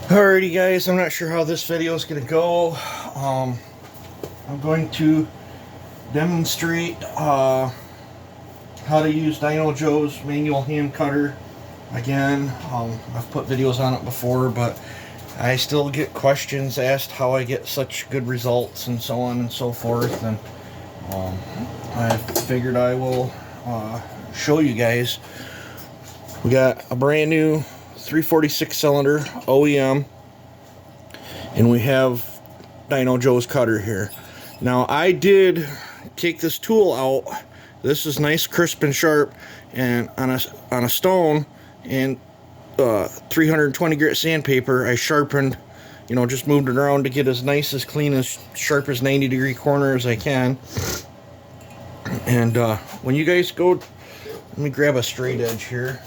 Alrighty guys, I'm not sure how this video is going to go. I'm going to demonstrate how to use Dino Joe's manual hand cutter again. I've put videos on it before, but I still get questions asked how I get such good results and so on and so forth, and I figured I will show you guys. We got a brand new 346 cylinder OEM, and we have Dino Joe's cutter here. Now I did take this tool out. This is nice, crisp and sharp, and on a stone and 320 grit sandpaper I sharpened, just moved it around to get as nice, as clean, as sharp as 90-degree corner as I can. And when you guys go, let me grab a straight edge here.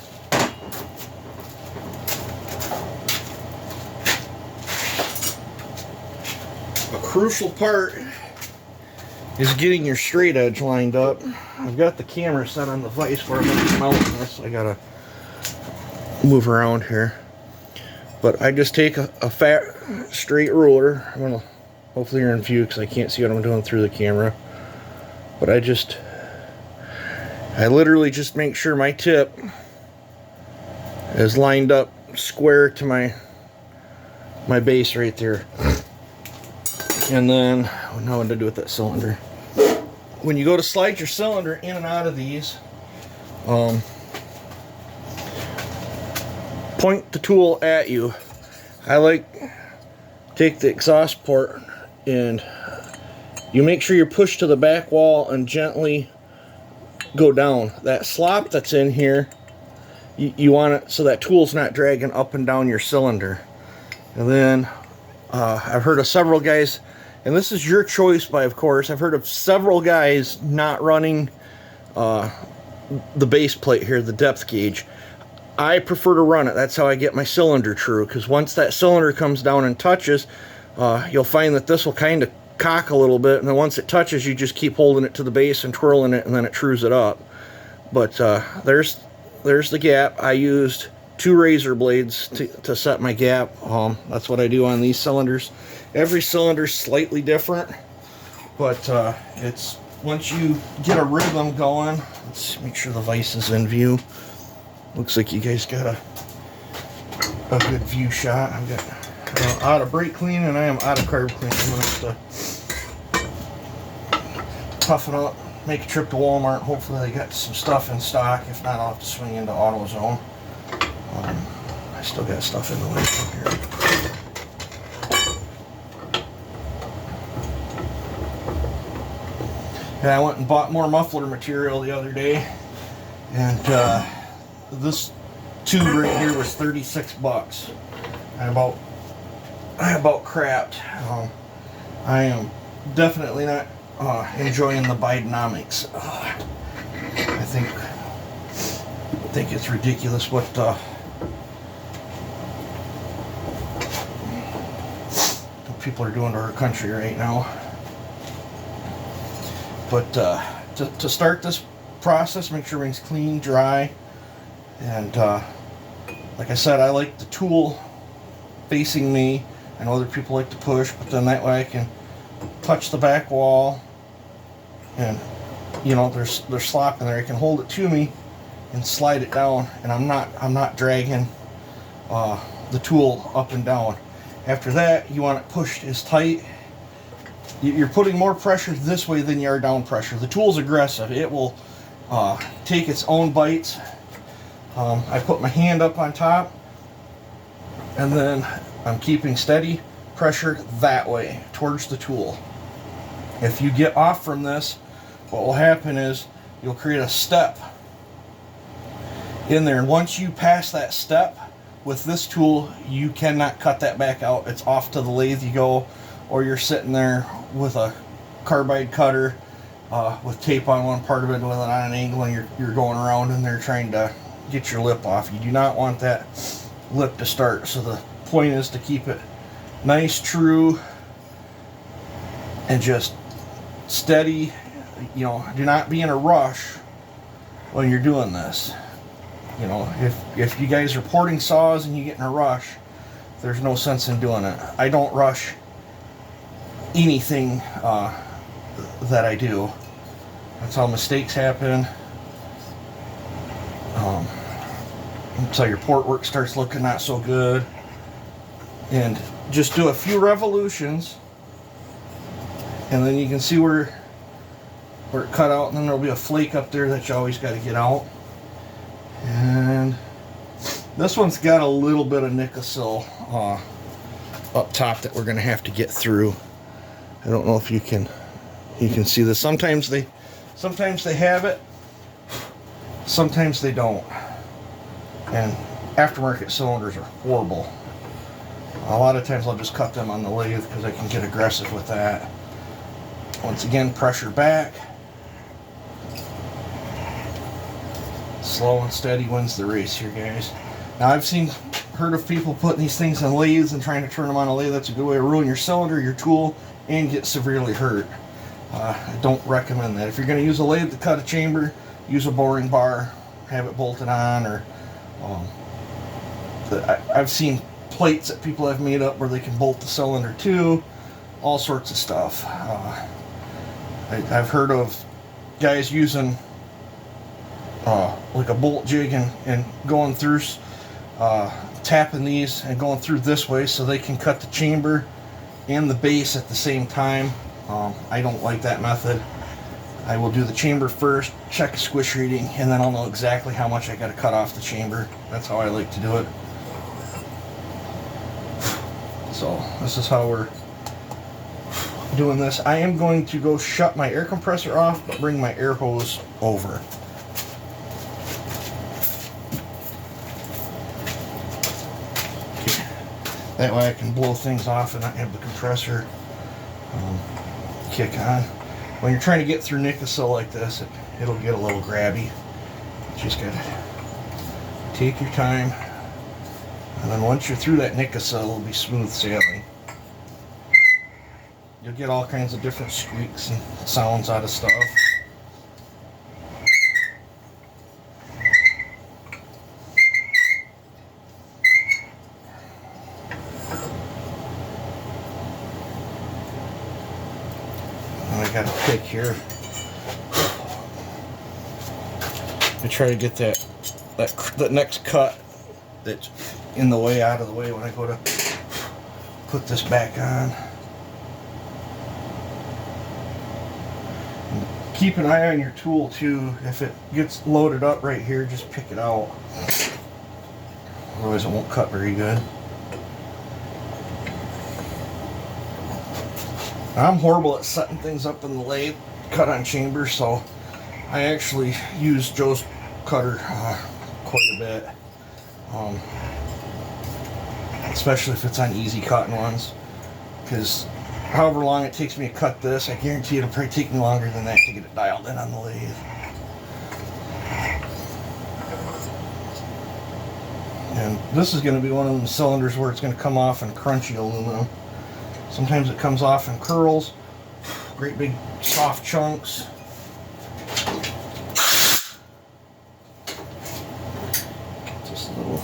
A crucial part is getting your straight edge lined up. I've got the camera set on the vise where I'm going to mount this. I gotta move around here, but I just take a fat straight ruler. I'm gonna, hopefully you're in view because I can't see what I'm doing through the camera, but I literally just make sure my tip is lined up square to my base right there. And then, now what to do with that cylinder. When you go to slide your cylinder in and out of these, point the tool at you. I take the exhaust port and you make sure you're pushed to the back wall and gently go down. That slop that's in here, you want it so that tool's not dragging up and down your cylinder. And then I've heard of several guys, and this is your choice, of course, I've heard of several guys not running the base plate here, the depth gauge. I prefer to run it. That's how I get my cylinder true, because once that cylinder comes down and touches, you'll find that this will kind of cock a little bit, and then once it touches, you just keep holding it to the base and twirling it, and then it trues it up. But there's the gap. I used 2 razor blades to set my gap. That's what I do on these cylinders. Every cylinder's slightly different, but it's, once you get a rhythm going, let's make sure the vise is in view. Looks like you guys got a good view shot. I've got out of brake clean, and I am out of carb clean. I'm gonna have to tough it up, make a trip to Walmart. Hopefully they got some stuff in stock. If not, I'll have to swing into AutoZone. I still got stuff in the way from here. Yeah, I went and bought more muffler material the other day, and this tube right here was 36 bucks. I about crapped. I am definitely not enjoying the Bidenomics. I think it's ridiculous what people are doing to our country right now. But to start this process, make sure everything's clean, dry, and like I said, I like the tool facing me. I know other people like to push, but then that way I can touch the back wall, and there's slop in there. I can hold it to me and slide it down, and I'm not dragging the tool up and down. After that, you want it pushed as tight. You're putting more pressure this way than you are down pressure. The tool's aggressive. It will take its own bites. I put my hand up on top, and then I'm keeping steady pressure that way towards the tool. If you get off from this, what will happen is you'll create a step in there, and once you pass that step with this tool, you cannot cut that back out. It's off to the lathe you go, or you're sitting there with a carbide cutter with tape on one part of it with it on an angle, and you're going around in there trying to get your lip off. You do not want that lip to start. So the point is to keep it nice, true, and just steady. Do not be in a rush when you're doing this. If you guys are porting saws and you get in a rush, there's no sense in doing it. I don't rush anything that I do. That's how mistakes happen. So your port work starts looking not so good. And just do a few revolutions, and then you can see where it cut out, and then there'll be a flake up there that you always got to get out. And this one's got a little bit of Nikasil up top that we're going to have to get through. I don't know if you can see this. Sometimes they have it, sometimes they don't. And aftermarket cylinders are horrible. A lot of times I'll just cut them on the lathe because I can get aggressive with that. Once again, pressure back. Slow and steady wins the race here, guys. Now I've heard of people putting these things in lathes and trying to turn them on a lathe. That's a good way to ruin your cylinder, your tool, and get severely hurt. I don't recommend that. If you're going to use a lathe to cut a chamber, use a boring bar, have it bolted on, or I've seen plates that people have made up where they can bolt the cylinder to, all sorts of stuff. I've heard of guys using like a bolt jig and going through, tapping these and going through this way so they can cut the chamber and the base at the same time. I don't like that method. I will do the chamber first, check a squish reading, and then I'll know exactly how much I got to cut off the chamber. That's how I like to do it. So this is how we're doing this. I am going to go shut my air compressor off, but bring my air hose over. That way I can blow things off and not have the compressor kick on. When you're trying to get through Nikasil like this, it'll get a little grabby. You just gotta take your time, and then once you're through that Nikasil, it'll be smooth sailing. You'll get all kinds of different squeaks and sounds out of stuff. I got a pick here. I try to get that next cut that's in the way out of the way when I go to put this back on. And keep an eye on your tool too. If it gets loaded up right here, just pick it out. Otherwise it won't cut very good. I'm horrible at setting things up in the lathe, cut on chambers, so I actually use Joe's cutter quite a bit, especially if it's on easy cutting ones, because however long it takes me to cut this, I guarantee it'll probably take me longer than that to get it dialed in on the lathe. And this is going to be one of them cylinders where it's going to come off in crunchy aluminum. Sometimes it comes off in curls, great big soft chunks. Just a little.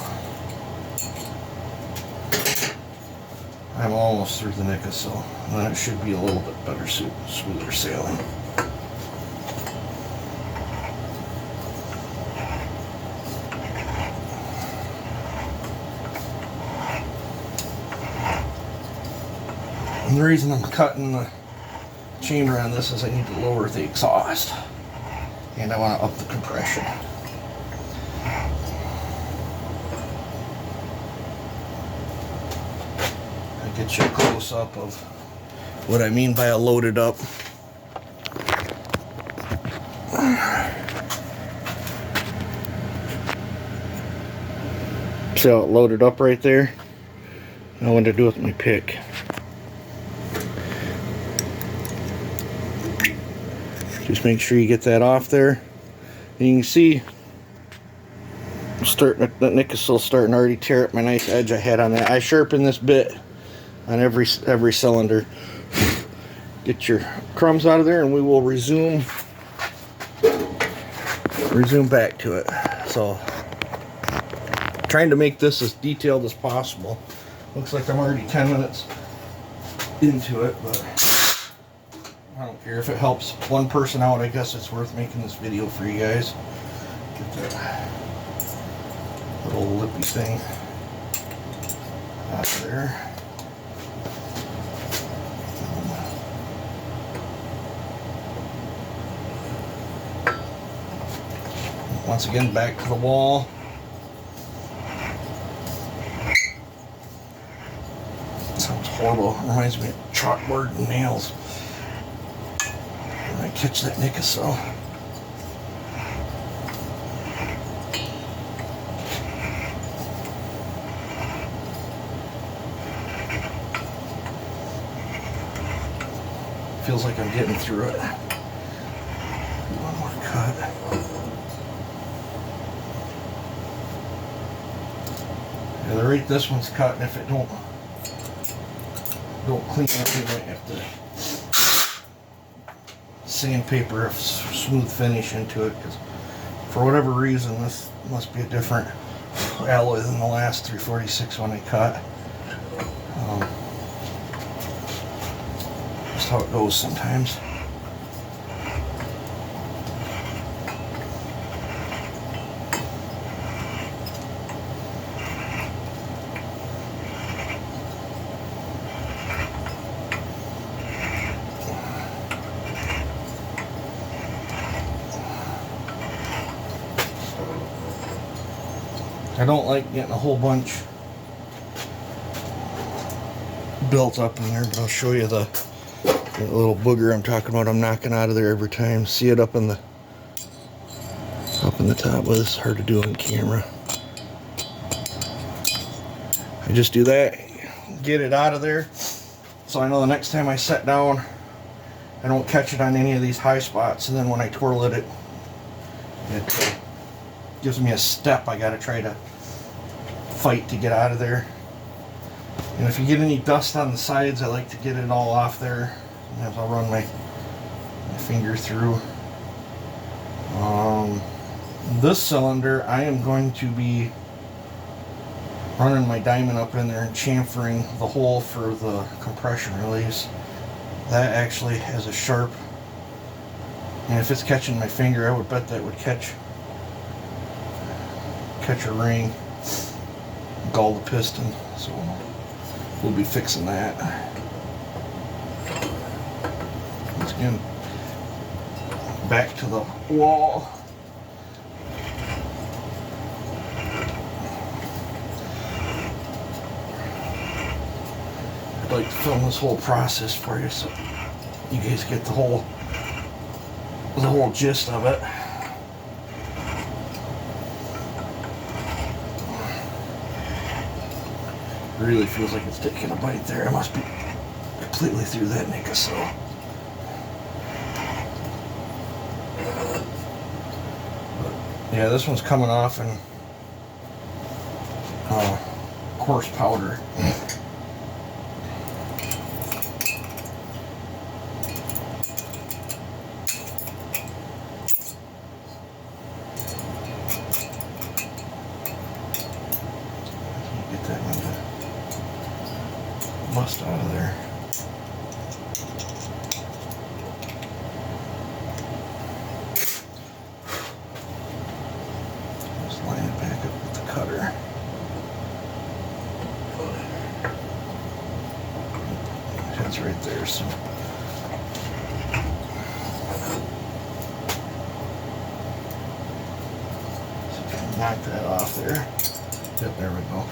I'm almost through the Nikasil, and then it should be a little bit better, smoother sailing. And the reason I'm cutting the chamber on this is I need to lower the exhaust, and I want to up the compression. I'll get you a close-up of what I mean by a loaded up. See how it loaded up right there? I want to do with my pick. Just make sure you get that off there. And you can see that Nikasil starting to already tear up my nice edge I had on that. I sharpen this bit on every cylinder. Get your crumbs out of there, and we will resume back to it. So trying to make this as detailed as possible. Looks like I'm already 10 minutes into it, but I don't care if it helps one person out. I guess it's worth making this video for you guys. Get that little lippy thing out of there. Once again, back to the wall. Sounds horrible. Reminds me of chalkboard and nails. When I catch that Nikasil. Feels like I'm getting through it. One more cut. Yeah, the rate this one's cut, and if it don't clean up, you might have to sandpaper a smooth finish into it, because for whatever reason this must be a different alloy than the last 346 one I cut. Just how it goes sometimes. I don't like getting a whole bunch built up in there, but I'll show you the little booger I'm talking about. I'm knocking out of there every time. See it up in the top, but it's hard to do on camera. I just do that, get it out of there, so I know the next time I set down, I don't catch it on any of these high spots, and then when I twirl it, it gives me a step I gotta try to fight to get out of there. And if you get any dust on the sides, I like to get it all off there. Sometimes I'll run my finger through. This cylinder, I am going to be running my diamond up in there and chamfering the hole for the compression release. That actually has a sharp, and if it's catching my finger, I would bet that would catch a ring, gall the piston, so we'll be fixing that. Once again, back to the wall. I'd like to film this whole process for you so you guys get the whole gist of it. It really feels like it's taking a bite there. I must be completely through that Nikasil. Yeah, this one's coming off in coarse powder. Get that one to must out of there. Just line it back up with the cutter. It's right there, so knock that off there. Yep, there we go.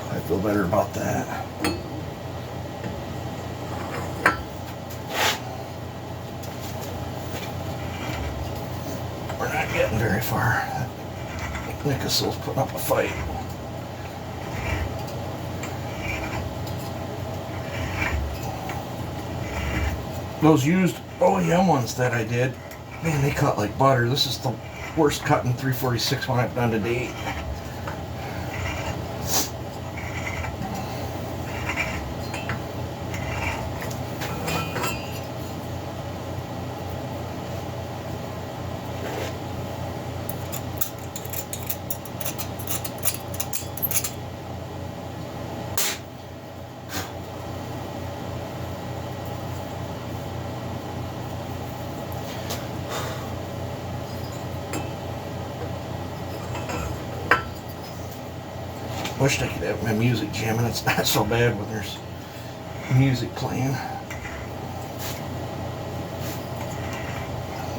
I feel better about that. We're not getting very far. Nikasil's putting up a fight. Those used OEM ones that I did, man, they cut like butter. This is the worst cutting 346 one I've done to date. Wished I could have my music jamming. It's not so bad when there's music playing.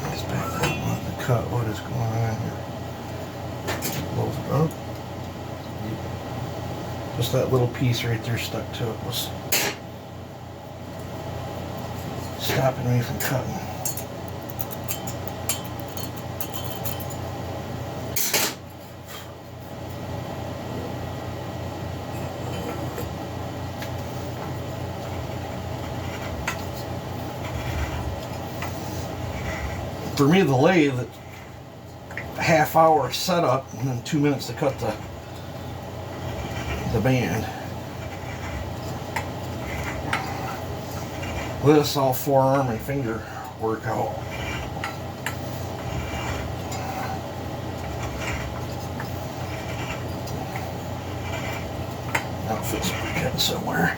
Let's back that one to cut what is going on here. Close it up. Just that little piece right there stuck to it was stopping me from cutting. For me, the lathe, a half-hour setup and then 2 minutes to cut the band. This all forearm and finger workout. That feels like we're getting somewhere.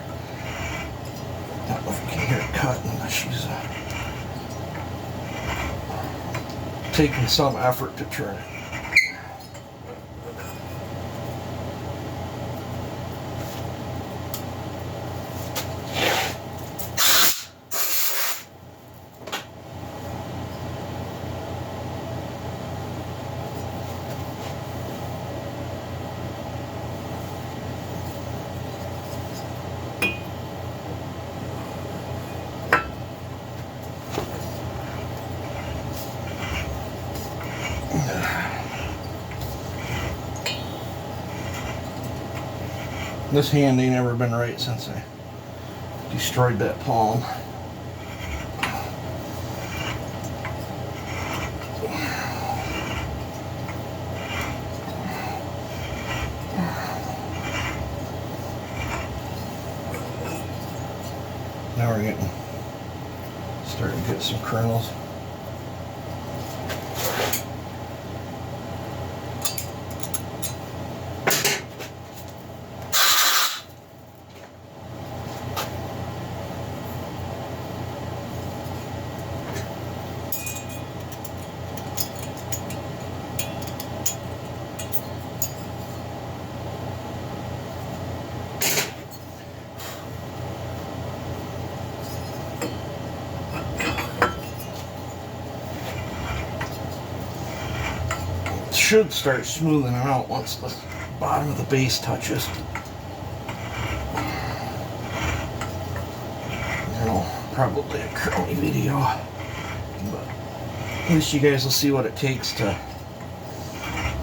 I don't know if you can hear it cutting. She's taking some effort to turn it. This hand ain't ever been right since I destroyed that palm. Now we're starting to get some kernels. Should start smoothing out once the bottom of the base touches. It'll probably a curly video, but at least you guys will see what it takes to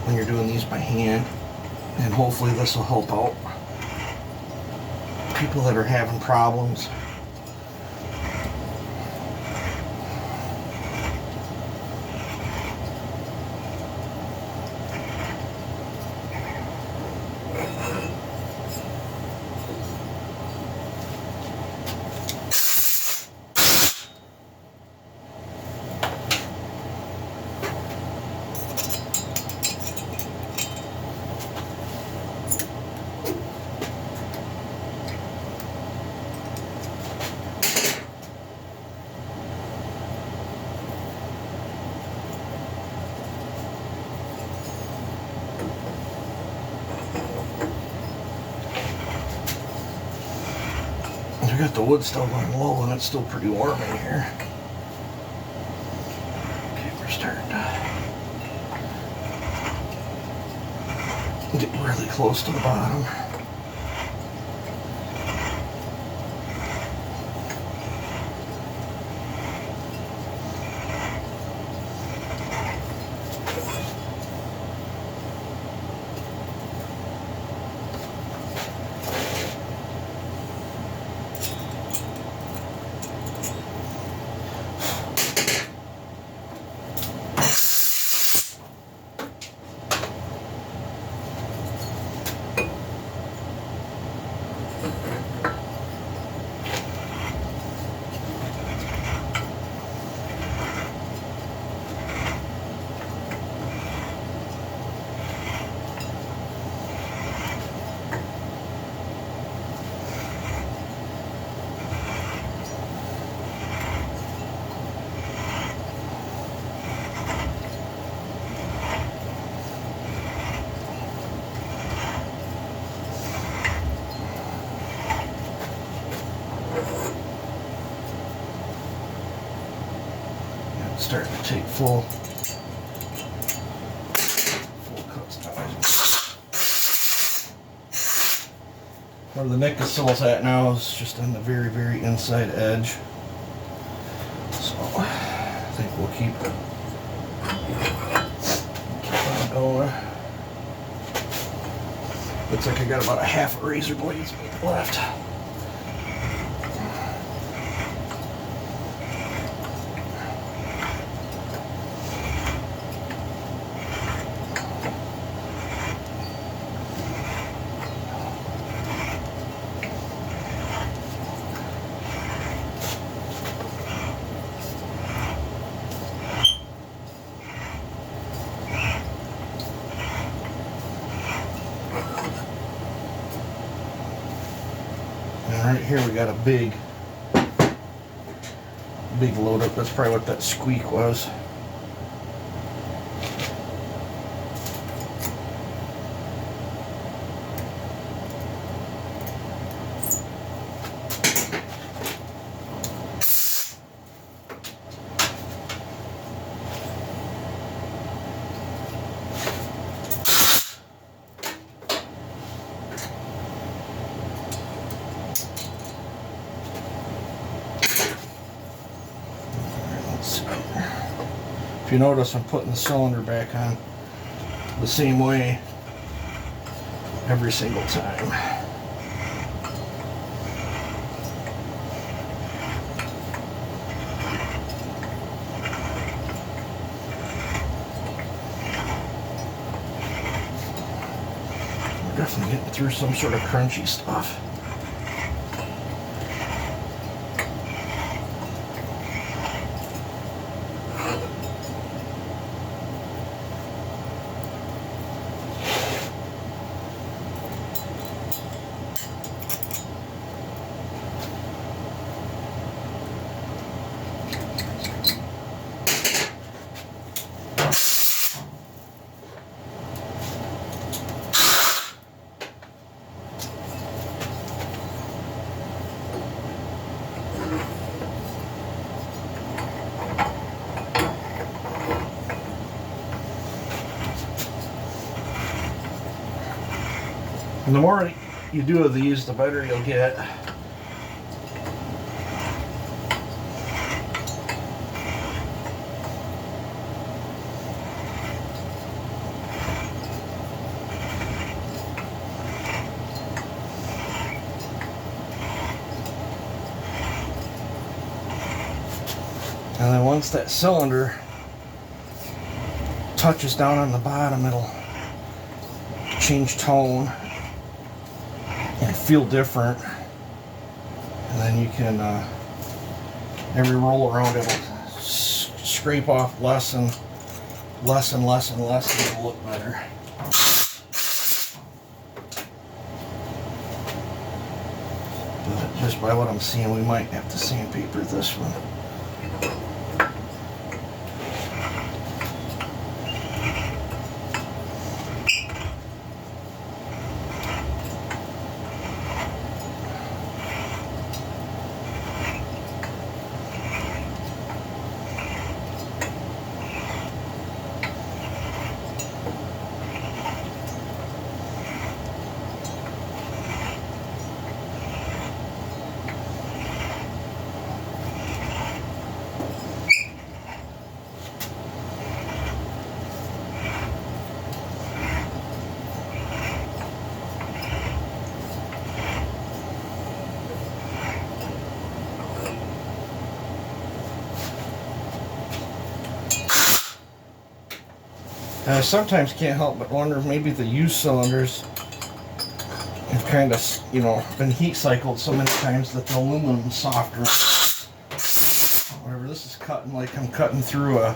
when you're doing these by hand, and hopefully this will help out people that are having problems. I got the wood still going low and it's still pretty warm in here. Okay, we're starting to get really close to the bottom. starting to take full cuts now. Where the nick is at now is just on the very, very inside edge. So I think we'll keep on going. Looks like I got about a half a razor blade left. Right here we got a big load up. That's probably what that squeak was. If you notice, I'm putting the cylinder back on the same way every single time. We're definitely getting through some sort of crunchy stuff. And the more you do of these, the better you'll get. And then once that cylinder touches down on the bottom, it'll change tone and feel different. And then you can, every roll around, it'll scrape off less and less and less and less, and it'll look better. But just by what I'm seeing, we might have to sandpaper this one. I sometimes can't help but wonder if maybe the used cylinders have kind of, you know, been heat cycled so many times that the aluminum's softer. Whatever, this is cutting like I'm cutting through a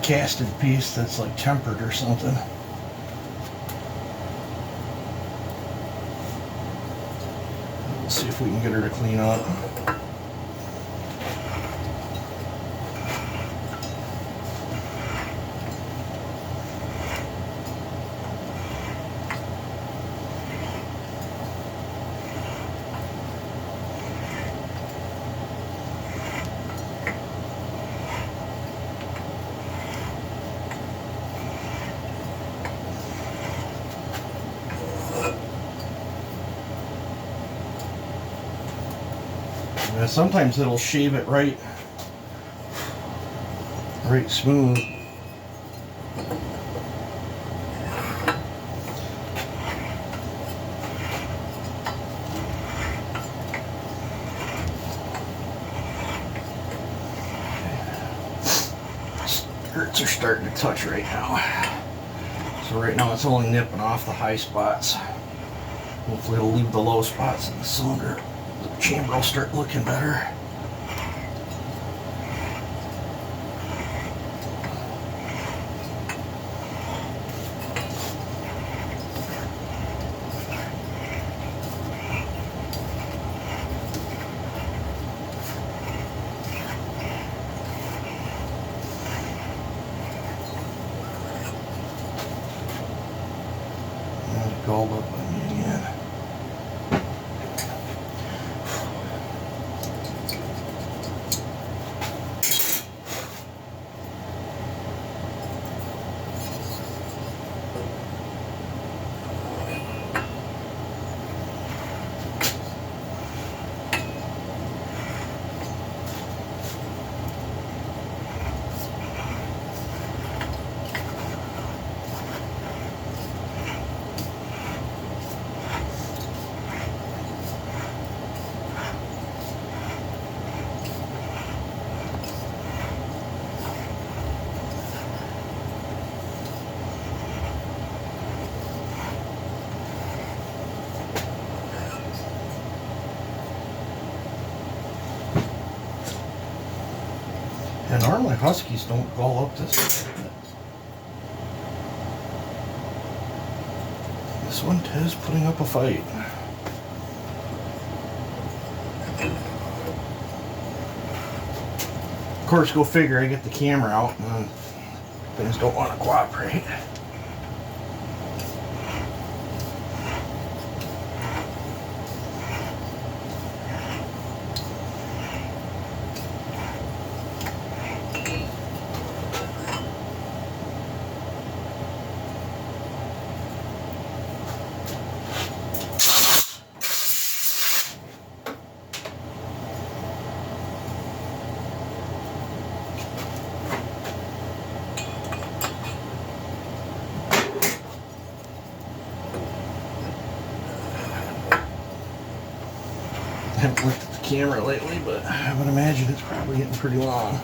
casted piece that's like tempered or something. Let's see if we can get her to clean up. And sometimes it'll shave it right smooth. Skirts are starting to touch right now. So right now it's only nipping off the high spots. Hopefully it'll leave the low spots in the cylinder. The chamber will start looking better. Galled up on me again. And normally Huskies don't gall up this way. This one is putting up a fight. Of course, go figure, I get the camera out and things don't want to cooperate. I haven't looked at the camera lately, but I would imagine it's probably getting pretty long.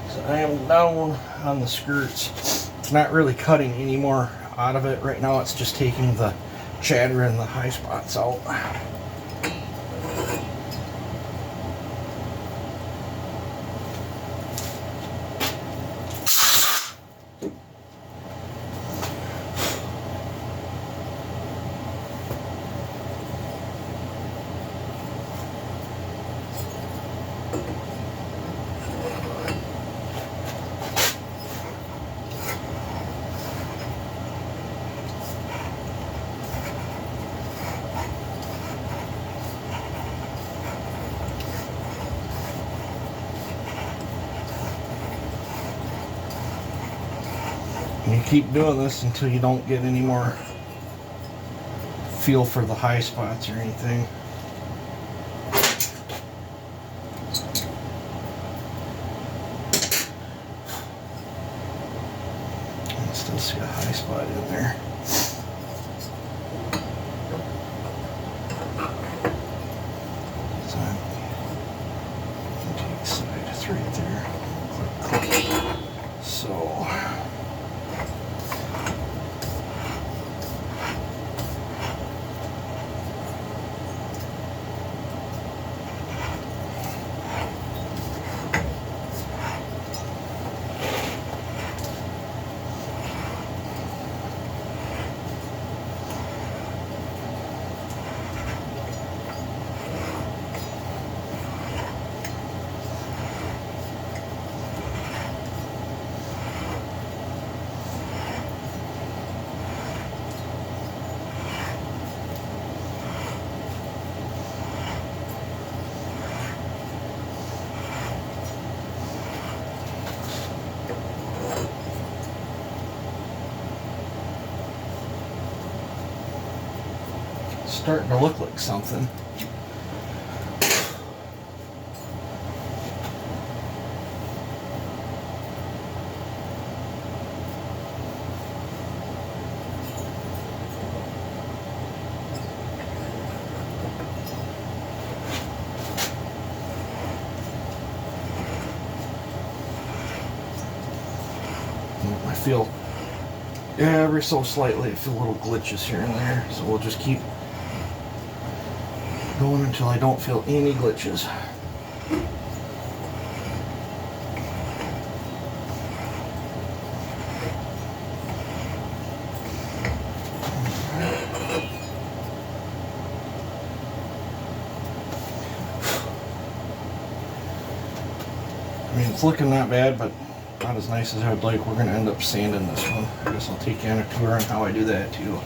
So I am down on the skirts. It's not really cutting any more out of it. Right now it's just taking the chatter and the high spots out. And you keep doing this until you don't get any more feel for the high spots or anything. I still see a high spot in there. So take side, it's right there. Click, click. So starting to look like something. I feel every so slightly, I feel little glitches here and there, so we'll just keep going until I don't feel any glitches. I mean, it's looking not bad, but not as nice as I would like. We're going to end up sanding this one. I guess I'll take you on a tour on how I do that too.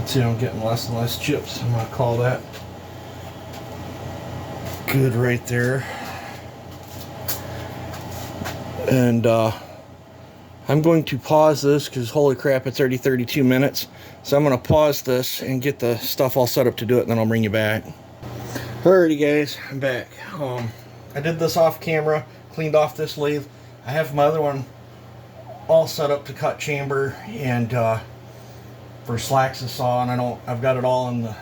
See, I'm getting less and less chips. I'm going to call that good right there. And I'm going to pause this because holy crap, it's already 32 minutes. So I'm going to pause this and get the stuff all set up to do it, and then I'll bring you back. Alrighty guys, I'm back. I did this off camera, cleaned off this lathe. I have my other one all set up to cut chamber and for slacks and saw, and I've got it all in the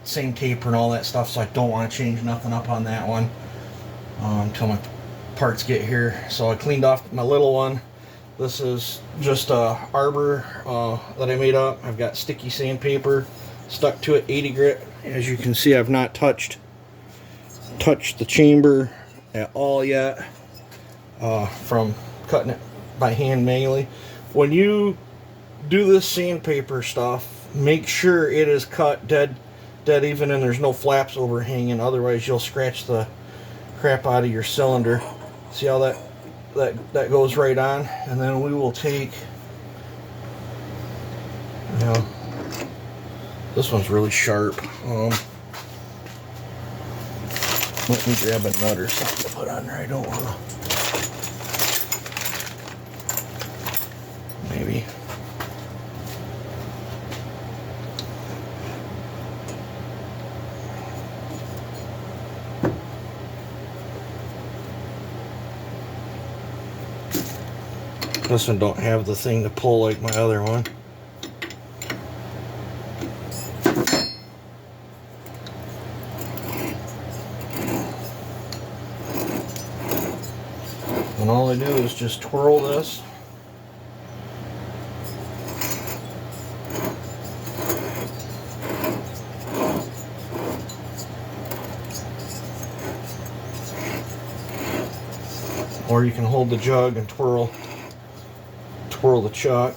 same taper and all that stuff, so I don't want to change nothing up on that one until my parts get here. So I cleaned off my little one. This is just a arbor that I made up. I've got sticky sandpaper stuck to it, 80 grit. As you can see, I've not touched the chamber at all yet from cutting it by hand manually. When you do this sandpaper stuff, make sure it is cut dead even and there's no flaps overhanging, otherwise you'll scratch the crap out of your cylinder. See how that goes right on? And then we will take, you know, this one's really sharp. Let me grab a nut or something to put on there. I don't want to. Maybe. This one don't have the thing to pull like my other one. And all I do is just twirl this. Or you can hold the jug and twirl the chuck.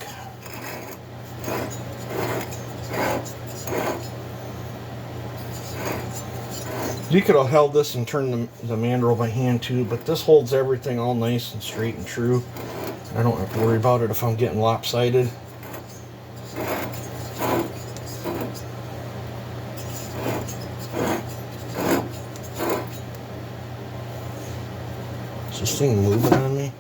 You could have held this and turned the mandrel by hand too, but this holds everything all nice and straight and true. I don't have to worry about it if I'm getting lopsided. Is this thing moving on me?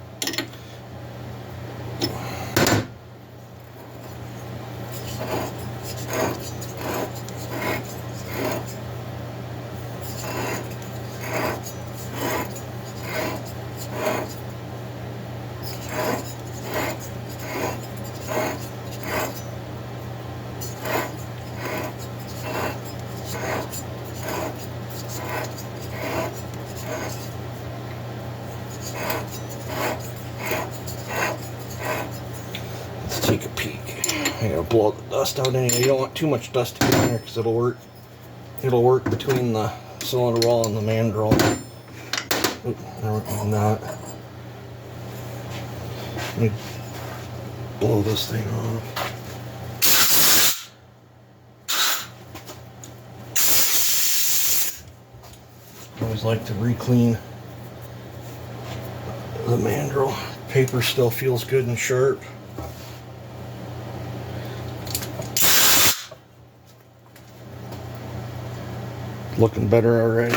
Take a peek. I gotta blow the dust out anyway. You don't want too much dust to get in there because it'll work between the cylinder wall and the mandrel. Oop, no, not. Let me blow this thing off. I always like to re-clean the mandrel. Paper still feels good and sharp. Looking better already.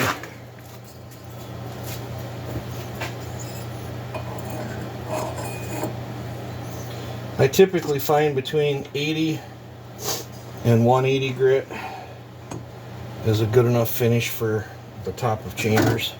I typically find between 80 and 180 grit is a good enough finish for the top of chambers.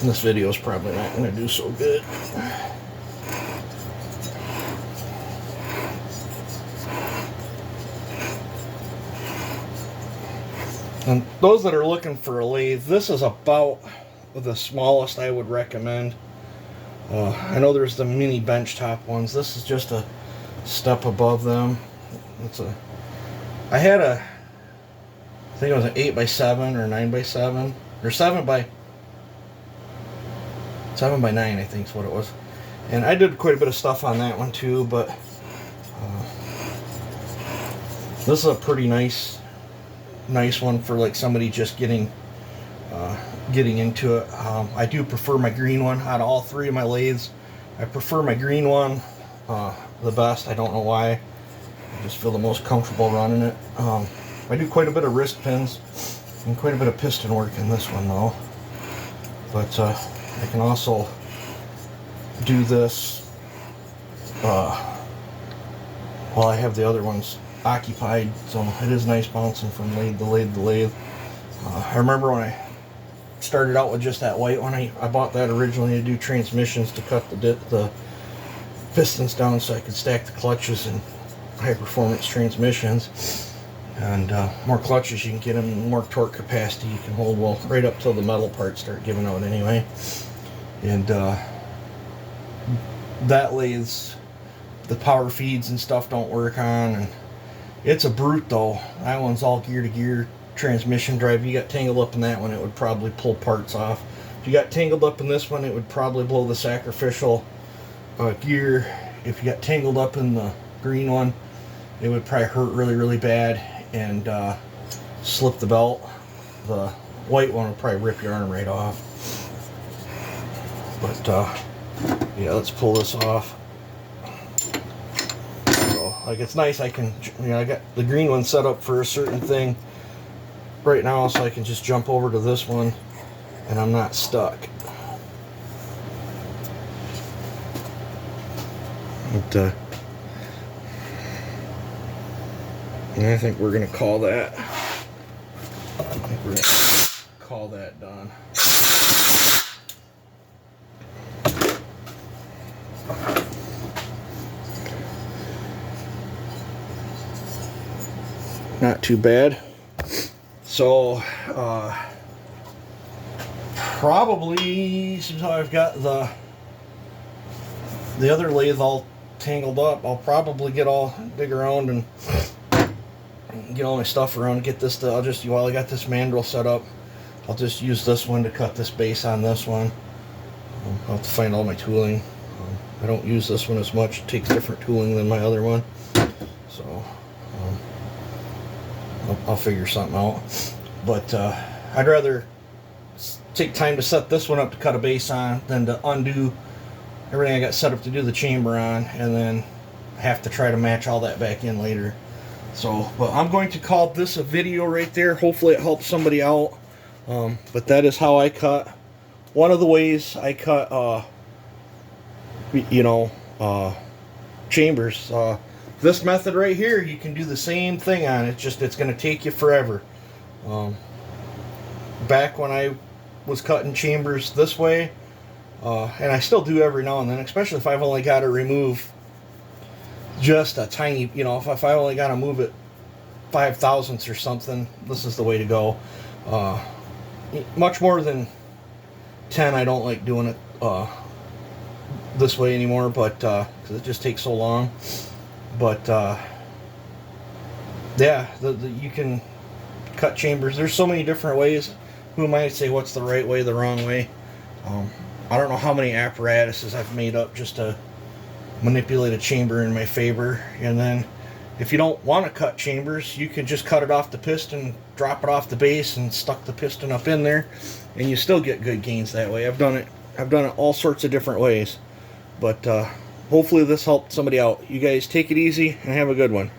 This video is probably not going to do so good. And those that are looking for a lathe, this is about the smallest I would recommend. I know there's the mini benchtop ones. This is just a step above them. I had I think it was an 8x7 or 9x7 or 7x9, I think is what it was. And I did quite a bit of stuff on that one too, but this is a pretty nice one for like somebody just getting into it. I do prefer my green one out of all three of my lathes. I prefer my green one the best. I don't know why. I just feel the most comfortable running it. I do quite a bit of wrist pins and quite a bit of piston work in this one though. But I can also do this while I have the other ones occupied, so it is nice bouncing from lathe to lathe to lathe. I remember when I started out with just that white one, I bought that originally to do transmissions, to cut the pistons down so I could stack the clutches in high performance transmissions. And more clutches you can get them, more torque capacity you can hold, well, right up till the metal parts start giving out anyway. And that lathes, the power feeds and stuff don't work on, and it's a brute though. That one's all gear to gear transmission drive. If you got tangled up in that one, it would probably pull parts off. If you got tangled up in this one, it would probably blow the sacrificial gear. If you got tangled up in the green one, it would probably hurt really, really bad and slip the belt. The white one would probably rip your arm right off. But yeah, let's pull this off. So, like, it's nice. I can, I got the green one set up for a certain thing right now, so I can just jump over to this one and I'm not stuck. But I think we're gonna call that. Done. Not too bad. So probably, since I've got the other lathe all tangled up, I'll probably dig around and get all my stuff around, get this to, while I got this mandrel set up, I'll just use this one to cut this base on this one. I'll have to find all my tooling. I don't use this one as much. It takes different tooling than my other one. So I'll figure something out. But I'd rather take time to set this one up to cut a base on than to undo everything I got set up to do the chamber on and then have to try to match all that back in later. So, but I'm going to call this a video right there. Hopefully it helps somebody out. But that is how I cut. One of the ways I cut, chambers. This method right here, you can do the same thing on. It's going to take you forever. Back when I was cutting chambers this way, and I still do every now and then, especially if I've only got to remove just a tiny, if I only got to move it 5 thousandths or something, this is the way to go. Much more than 10, I don't like doing it this way anymore, but because it just takes so long. But yeah, you can cut chambers. There's so many different ways. Who might say what's the right way, the wrong way? I don't know how many apparatuses I've made up just to manipulate a chamber in my favor. And then If you don't want to cut chambers, you can just cut it off the piston, drop it off the base, and stuck the piston up in there, and you still get good gains that way. I've done it all sorts of different ways, but hopefully this helped somebody out. You guys take it easy and have a good one.